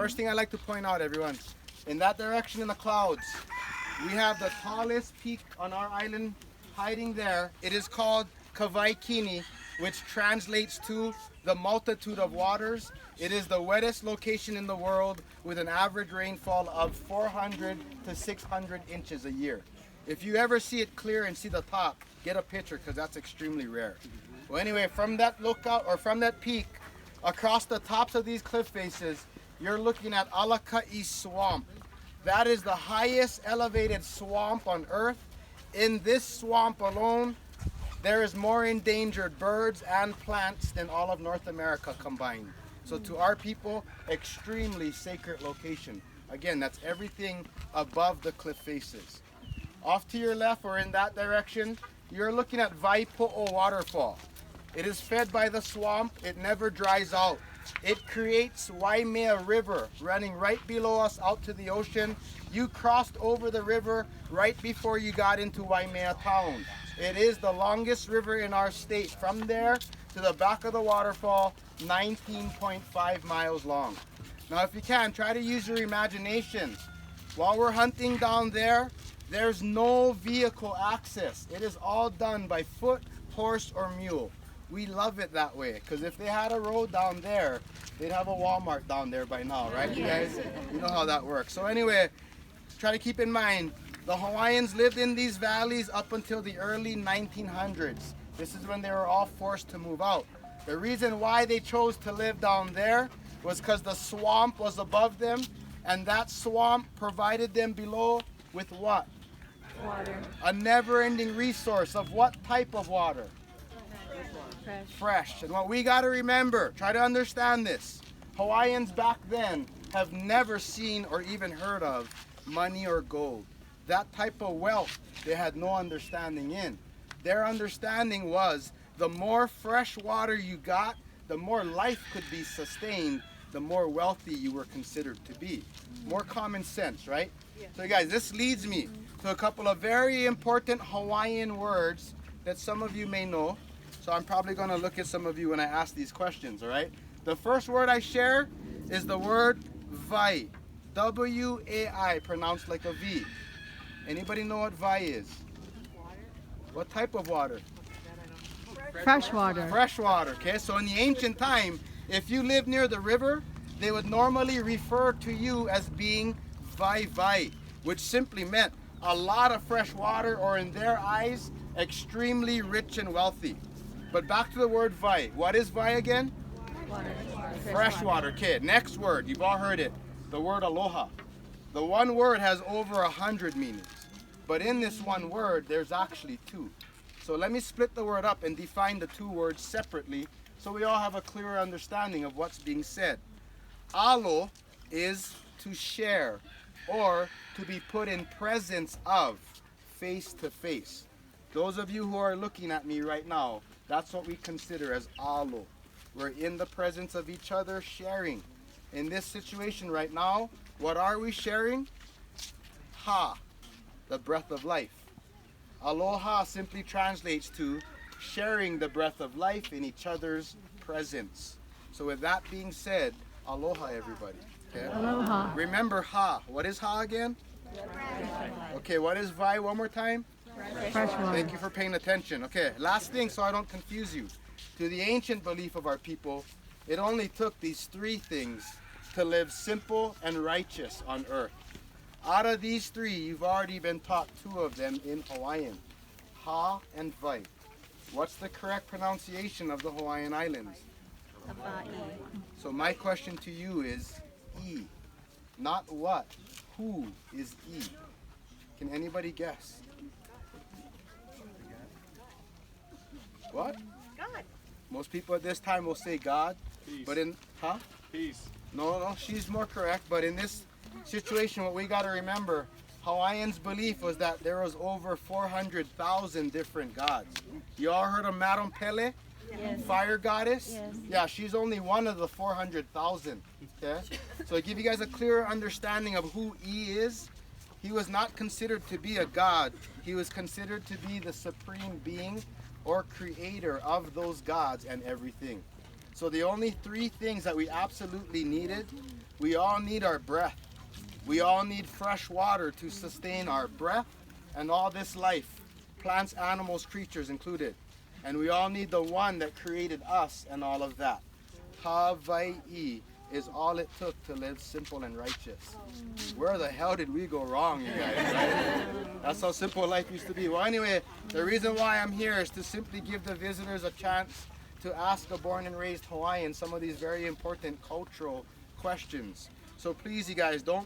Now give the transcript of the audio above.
first thing I like to point out, everyone, in that direction in the clouds, we have the tallest peak on our island hiding there. It is called Kauai Kini, which translates to the multitude of waters. It is the wettest location in the world with an average rainfall of 400 to 600 inches a year. If you ever see it clear and see the top, get a picture because that's extremely rare. Well, anyway, from that lookout or from that peak, across the tops of these cliff faces, you're looking at Alaka'i Swamp. That is the highest elevated swamp on Earth. In this swamp alone, there is more endangered birds and plants than all of North America combined. So to our people, extremely sacred location. Again, that's everything above the cliff faces. Off to your left or in that direction, you're looking at Waipo'o waterfall. It is fed by the swamp. It never dries out. It creates Waimea River running right below us out to the ocean. You crossed over the river right before you got into Waimea town. It is the longest river in our state. From there to the back of the waterfall, 19.5 miles long. Now if you can, try to use your imagination. While we're hunting down there, there's no vehicle access. It is all done by foot, horse, or mule. We love it that way, because if they had a road down there, they'd have a Walmart down there by now, right, you guys? You know how that works. So anyway, try to keep in mind, the Hawaiians lived in these valleys up until the early 1900s. This is when they were all forced to move out. The reason why they chose to live down there was because the swamp was above them, and that swamp provided them below with what? Water. A never-ending resource of what type of water? Fresh. And what we got to remember, try to understand this. Hawaiians back then have never seen or even heard of money or gold. That type of wealth they had no understanding in. Their understanding was the more fresh water you got, the more life could be sustained, the more wealthy you were considered to be. More common sense, right? Yeah. So guys, this leads me to a couple of very important Hawaiian words that some of you may know. So I'm probably going to look at some of you when I ask these questions, all right? The first word I share is the word vai. W-A-I, pronounced like a V. Anybody know what vai is? Water. What type of water? Fresh water. Fresh water, okay? So in the ancient time, if you lived near the river, they would normally refer to you as being vai, which simply meant a lot of fresh water, or in their eyes, extremely rich and wealthy. But back to the word vai. What is vai again? Water. Fresh water. Okay, next word. You've all heard it. The word aloha. The one word has over 100 meanings. But in this one word, there's actually two. So let me split the word up and define the two words separately so we all have a clearer understanding of what's being said. Alo is to share or to be put in presence of, face to face. Those of you who are looking at me right now, that's what we consider as alo. We're in the presence of each other, sharing. In this situation right now, what are we sharing? Ha, the breath of life. Aloha simply translates to sharing the breath of life in each other's presence. So with that being said, aloha everybody. Okay? Aloha. Remember ha. What is ha again? Okay, what is vai one more time? Fresh water. Thank you for paying attention. Okay, last thing so I don't confuse you. To the ancient belief of our people, it only took these three things to live simple and righteous on earth. Out of these three, you've already been taught two of them in Hawaiian. Ha and vai. What's the correct pronunciation of the Hawaiian Islands? So my question to you is E. Not what. Who is E? Can anybody guess? What? God. Most people at this time will say God. Peace. But in, huh? Peace. No, she's more correct. But in this situation, what we got to remember, Hawaiians' belief was that there was over 400,000 different gods. You all heard of Madam Pele? Yes. Fire goddess? Yes. Yeah, she's only one of the 400,000. Okay? So to give you guys a clearer understanding of who E is, he was not considered to be a god. He was considered to be the supreme being or creator of those gods and everything. So the only three things that we absolutely needed, we all need our breath. We all need fresh water to sustain our breath and all this life, plants, animals, creatures included. And we all need the one that created us and all of that. Hawaii is all it took to live simple and righteous. Where the hell did we go wrong, you guys? Right? That's how simple life used to be. Well, anyway, the reason why I'm here is to simply give the visitors a chance to ask a born and raised Hawaiian some of these very important cultural questions. So please, you guys, don't